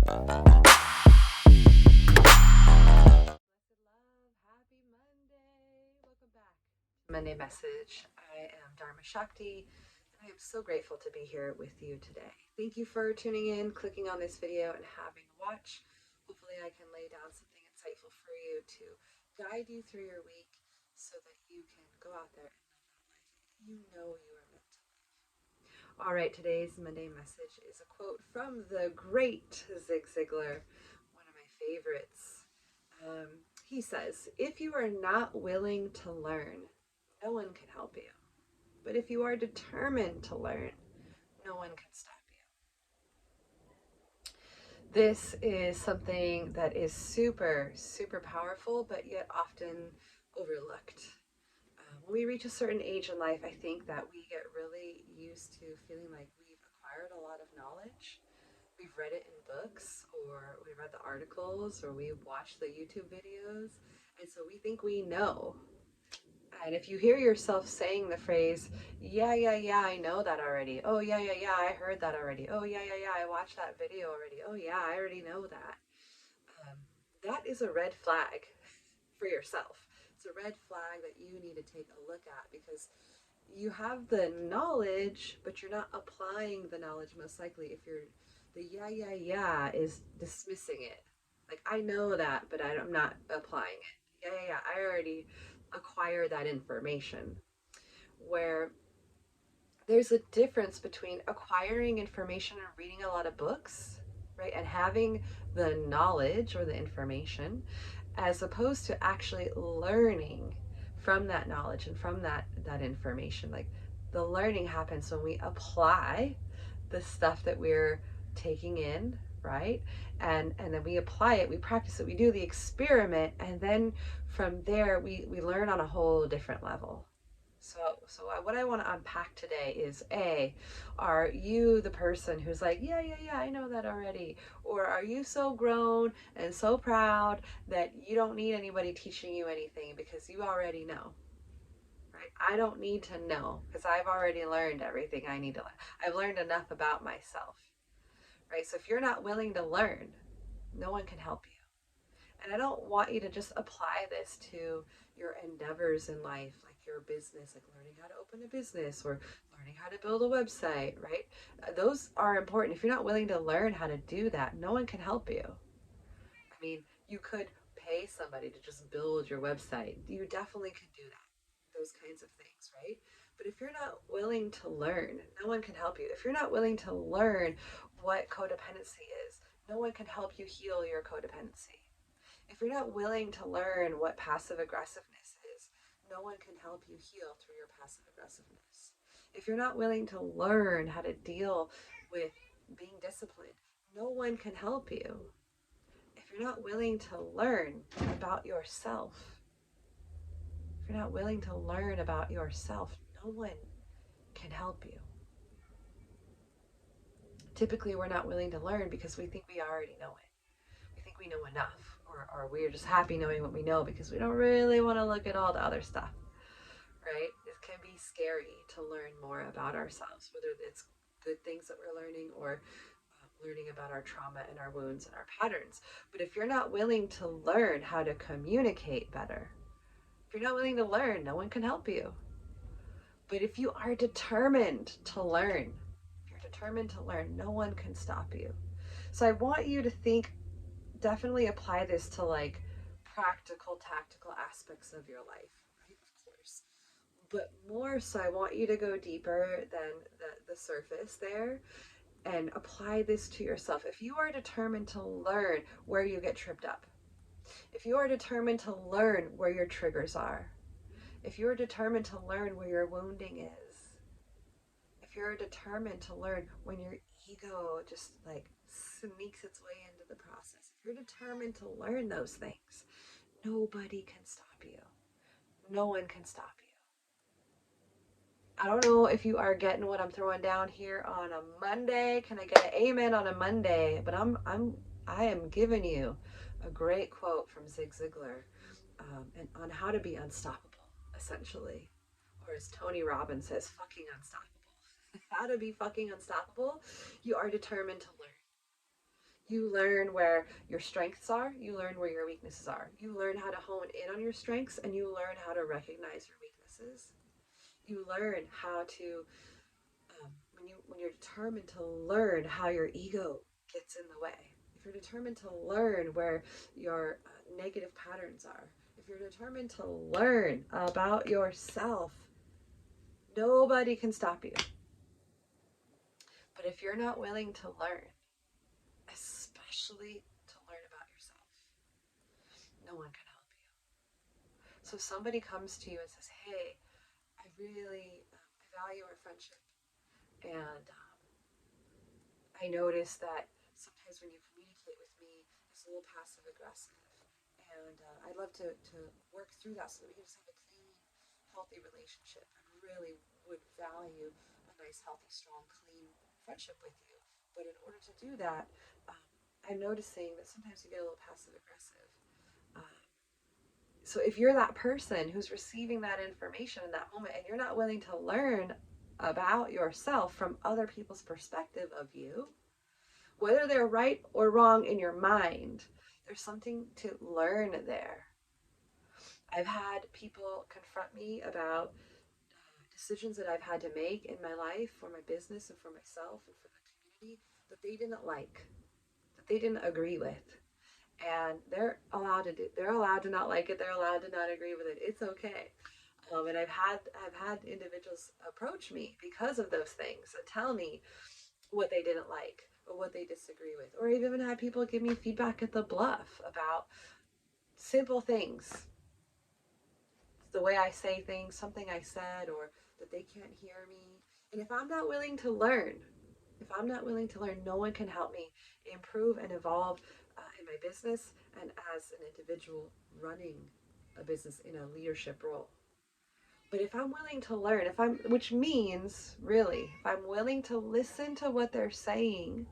Happy Monday. Welcome back to Monday Message. I am Dharma Shakti, and I am so grateful to be here with you today. Thank you for tuning in, clicking on this video, and having a watch. Hopefully, I can lay down something insightful for you to guide you through your week so that you can go out there and live that life you know you are meant to live. All right, today's Monday Message is a quote from the great Zig Ziglar, one of my favorites. He says, if you are not willing to learn, no one can help you. But if you are determined to learn, no one can stop you. This is something that is super, super powerful, but yet often overlooked. When we reach a certain age in life, I think that we get really used to feeling like we've acquired a lot of knowledge. We've read it in books, or we read the articles, or we watched the YouTube videos, and so we think we know. And if you hear yourself saying the phrase, yeah, I know that already. Oh, yeah, I heard that already. Oh, yeah, I watched that video already. Oh, yeah, I already know that. That is a red flag for yourself. It's a red flag that you need to take a look at, because you have the knowledge, but you're not applying the knowledge. Most likely, if you're the yeah is dismissing it. Like, I know that, but I'm not applying it. Yeah, I already acquired that information. Where there's a difference between acquiring information and reading a lot of books, right? And having the knowledge or the information, as opposed to actually learning from that knowledge and from that information. Like, the learning happens when we apply the stuff that we're taking in, right? And then we apply it, we practice it, we do the experiment, and then from there we learn on a whole different level. So what I want to unpack today is, are you the person who's like, yeah, I know that already? Or are you so grown and so proud that you don't need anybody teaching you anything because you already know, right? I don't need to know because I've already learned everything I need to learn. I've learned enough about myself, right? So if you're not willing to learn, no one can help you. And I don't want you to just apply this to your endeavors in life, like your business, like learning how to open a business or learning how to build a website, right? Those are important. If you're not willing to learn how to do that, no one can help you. I mean, you could pay somebody to just build your website. You definitely could do that, those kinds of things, right? But if you're not willing to learn, no one can help you. If you're not willing to learn what codependency is, no one can help you heal your codependency. If you're not willing to learn what passive aggressiveness is, no one can help you heal through your passive aggressiveness. If you're not willing to learn how to deal with being disciplined, no one can help you. If you're not willing to learn about yourself, if you're not willing to learn about yourself, no one can help you. Typically, we're not willing to learn because we think we already know it. We think we know enough, or we're just happy knowing what we know because we don't really want to look at all the other stuff, right? It can be scary to learn more about ourselves, whether it's good things that we're learning or learning about our trauma and our wounds and our patterns. But if you're not willing to learn how to communicate better, if you're not willing to learn, no one can help you. But if you are determined to learn, if you're determined to learn, no one can stop you. So I want you to think, definitely apply this to like practical, tactical aspects of your life, right? Of course. But more so, I want you to go deeper than the surface there and apply this to yourself. If you are determined to learn where you get tripped up, if you are determined to learn where your triggers are, if you are determined to learn where your wounding is, if you're determined to learn when your ego just like sneaks its way into the process, if you're determined to learn those things, nobody can stop you. No one can stop you. I don't know if you are getting what I'm throwing down here on a Monday. Can I get an amen on a Monday? But I am giving you a great quote from Zig Ziglar, and on how to be unstoppable, essentially, or as Tony Robbins says, fucking unstoppable. How to be fucking unstoppable? You are determined to learn. You learn where your strengths are, you learn where your weaknesses are. You learn how to hone in on your strengths, and you learn how to recognize your weaknesses. You learn how to when you're determined to learn how your ego gets in the way. If you're determined to learn where your negative patterns are, if you're determined to learn about yourself, nobody can stop you. But if you're not willing to learn, especially to learn about yourself, no one can help you. So if somebody comes to you and says, "Hey, I really value our friendship, and I notice that sometimes when you communicate with me, it's a little passive aggressive, and I'd love to work through that so that we can just have a clean, healthy relationship. I really would value a nice, healthy, strong, clean friendship with you. But in order to do that, um, I'm noticing that sometimes you get a little passive aggressive. Uh, so if you're that person who's receiving that information in that moment and you're not willing to learn about yourself from other people's perspective of you, whether they're right or wrong in your mind, there's something to learn there. I've had people confront me about decisions that I've had to make in my life for my business and for myself and for the community that they didn't like, that they didn't agree with. And they're allowed to not like it, they're allowed to not agree with it. It's okay. And I've had individuals approach me because of those things and tell me what they didn't like or what they disagree with. Or I've even had people give me feedback at the bluff about simple things. The way I say things, something I said, or that they can't hear me. And if I'm not willing to learn, no one can help me improve and evolve in my business and as an individual running a business in a leadership role. But if I'm willing to learn, which means really, if I'm willing to listen to what they're saying,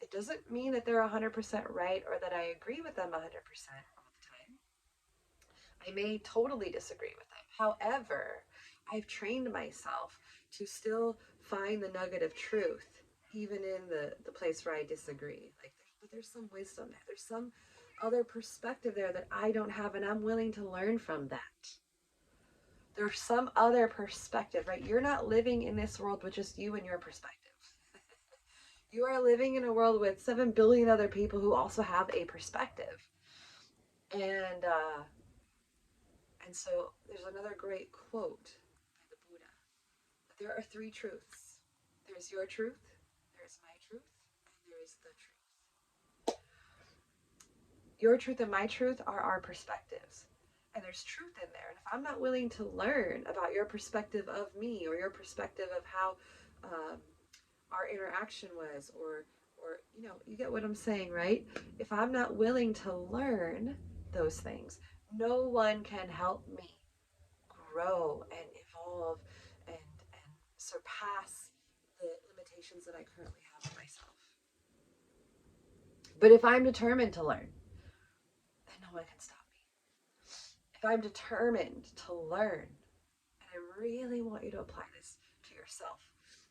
it doesn't mean that they're 100% right or that I agree with them 100% all the time. I may totally disagree with them. However, I've trained myself to still find the nugget of truth, even in the place where I disagree. But there's some wisdom there. There's some other perspective there that I don't have, and I'm willing to learn from that. There's some other perspective, right? You're not living in this world with just you and your perspective. You are living in a world with 7 billion other people who also have a perspective. And so there's another great quote by the Buddha. There are three truths. There's your truth, there's my truth, and there is the truth. Your truth and my truth are our perspectives. And there's truth in there. And if I'm not willing to learn about your perspective of me or your perspective of how um, our interaction was, or you get what I'm saying, right? If I'm not willing to learn those things, no one can help me grow and evolve and surpass the limitations that I currently have in myself. But if I'm determined to learn, then no one can stop me. If I'm determined to learn, and I really want you to apply this to yourself,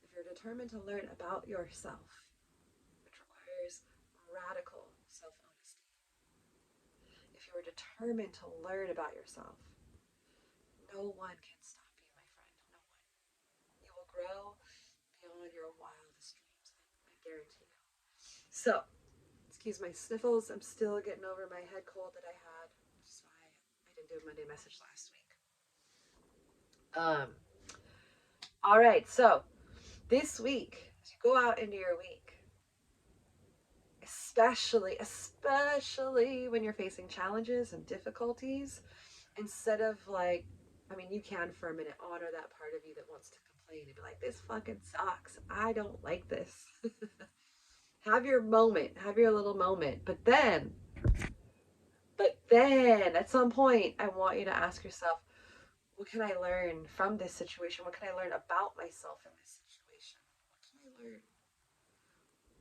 if you're determined to learn about yourself, which requires radical self honesty, if you're determined to learn about yourself, no one can stop you, my friend. No one. You will grow beyond your wildest dreams. I guarantee you. So, excuse my sniffles. I'm still getting over my head cold that I had, which is why I didn't do a Monday message last week. All right. So this week, as you go out into your week, especially when you're facing challenges and difficulties, instead of you can for a minute honor that part of you that wants to complain and be like, this fucking sucks. I don't like this. Have your moment, have your little moment. But then at some point, I want you to ask yourself, what can I learn from this situation? What can I learn about myself in this situation? What can I learn?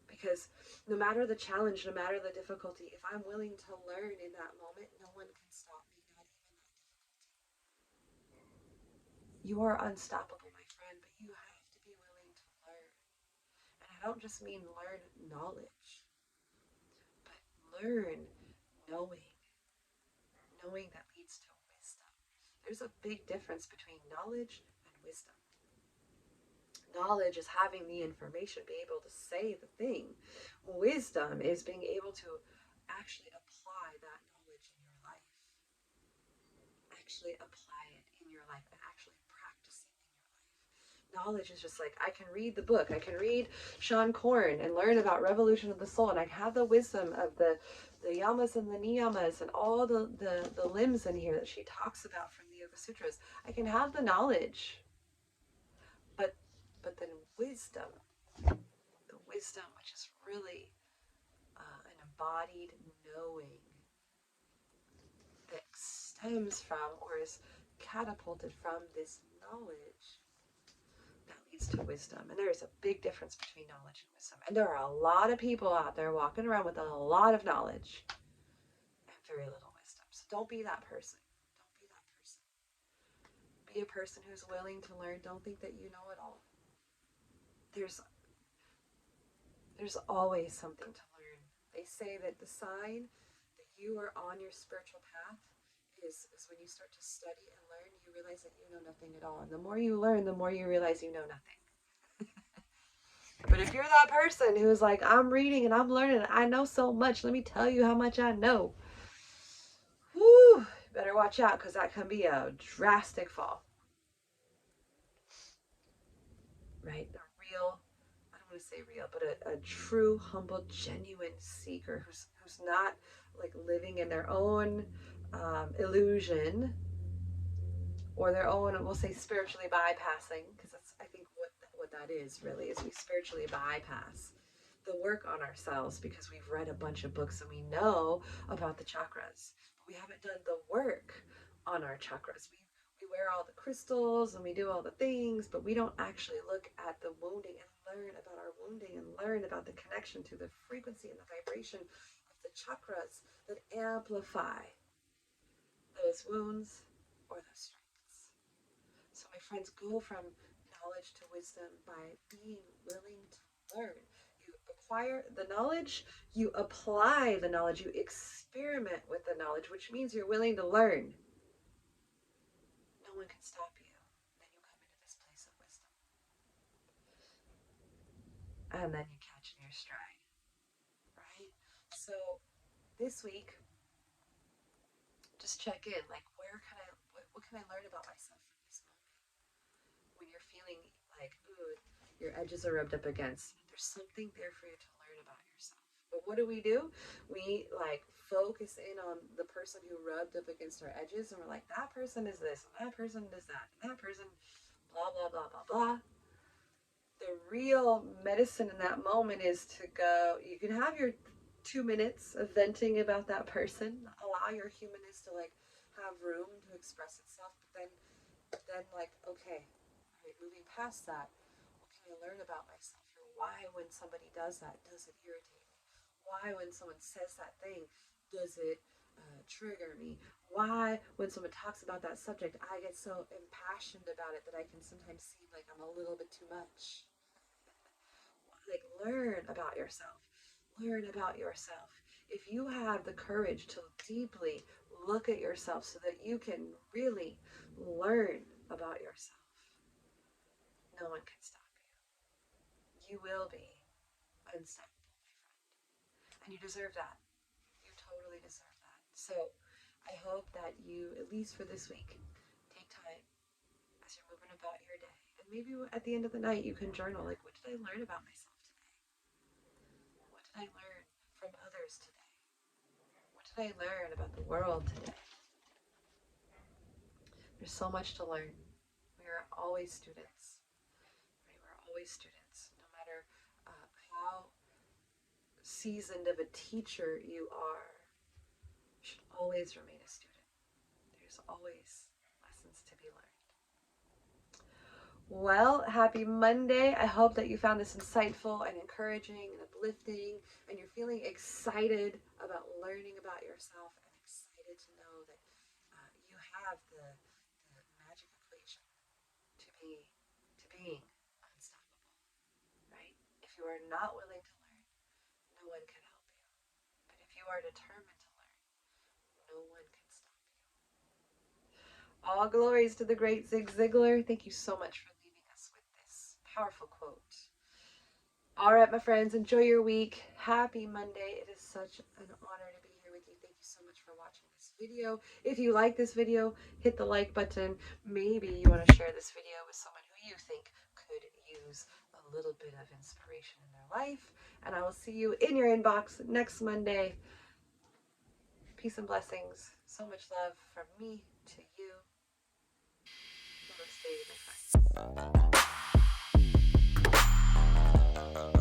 Because no matter the challenge, no matter the difficulty, if I'm willing to learn in that moment, no one can stop me, not even that difficulty. You are unstoppable, my friend, but you have to be willing to learn. And I don't just mean learn knowledge. learn knowing. Knowing that leads to wisdom. There's a big difference between knowledge and wisdom. Knowledge is having the information, be able to say the thing. Wisdom is being able to actually apply that knowledge in your life. Actually apply it in your life and actually practice it in your life. Knowledge is just like, I can read the book, I can read Sean Corn and learn about revolution of the soul, and I have the wisdom of the yamas and the niyamas and all the limbs in here that she talks about from the Yoga Sutras. I can have the knowledge, but then wisdom, the wisdom which is really an embodied knowing that stems from or is catapulted from this knowledge, that leads to wisdom. And there is a big difference between knowledge and wisdom. And there are a lot of people out there walking around with a lot of knowledge and very little wisdom. So don't be that person. Don't be that person. Be a person who's willing to learn. Don't think that you know it all. There's always something to learn. They say that the sign that you are on your spiritual path is when you start to study and learn, you realize that you know nothing at all. And the more you learn, the more you realize you know nothing. But if you're that person who's like, I'm reading and I'm learning, and I know so much, let me tell you how much I know. Whew, better watch out, because that can be a drastic fall. Right? A real, I don't want to say real, but a true, humble, genuine seeker who's not like living in their own illusion or their own, we'll say spiritually bypassing, because that's, I think, what that is really, is we spiritually bypass the work on ourselves because we've read a bunch of books and we know about the chakras, but we haven't done the work on our chakras. We wear all the crystals and we do all the things, but we don't actually look at the wounding and learn about our wounding and learn about the connection to the frequency and the vibration of the chakras that amplify those wounds or those strengths. So my friends, go from knowledge to wisdom by being willing to learn. You acquire the knowledge, you apply the knowledge, you experiment with the knowledge, which means you're willing to learn. No one can stop you. Then you come into this place of wisdom. And then you catch in your stride. Right? So this week, just check in. Like, what can I learn about myself from this moment? When you're feeling like, ooh, your edges are rubbed up against, there's something there for you to learn about yourself. But what do? We like focus in on the person who rubbed up against our edges, and we're like, that person is this, and that person is that, and that person, blah, blah, blah, blah, blah. The real medicine in that moment is to go, you can have your 2 minutes of venting about that person, allow your humanness to like have room to express itself, but then like, okay, all right, moving past that, what can I learn about myself here? Why when somebody does that, does it irritate me? Why when someone says that thing, does it trigger me? Why when someone talks about that subject, I get so impassioned about it that I can sometimes seem like I'm a little bit too much? Like, learn about yourself. Learn about yourself. If you have the courage to deeply look at yourself so that you can really learn about yourself, no one can stop you. You will be unstoppable, my friend. And you deserve that. You totally deserve that. So I hope that you, at least for this week, take time as you're moving about your day. And maybe at the end of the night, you can journal, like, what did I learn about myself today? What did I learn from others today? What did I learn about the world today? There's so much to learn. We are always students. Right? We're always students. No matter how seasoned of a teacher you are, you should always remain a student. There's always lessons to be learned. Well, happy Monday. I hope that you found this insightful and encouraging and uplifting, and you're feeling excited about learning about yourself and excited to know that you have the magic equation to being unstoppable, right? If you are not willing to learn, no one can help you. But if you are determined to learn, no one can stop you. All glories to the great Zig Ziglar. Thank you so much for leaving us with this powerful quote. All right, my friends, enjoy your week. Happy Monday. It is such an honor to be here with you. Thank you so much for watching this video. If you like this video, hit the like button. Maybe you want to share this video with someone who you think could use a little bit of inspiration in their life. And I will see you in your inbox next Monday. Peace and blessings. So much love from me to you. Namaste, my friends.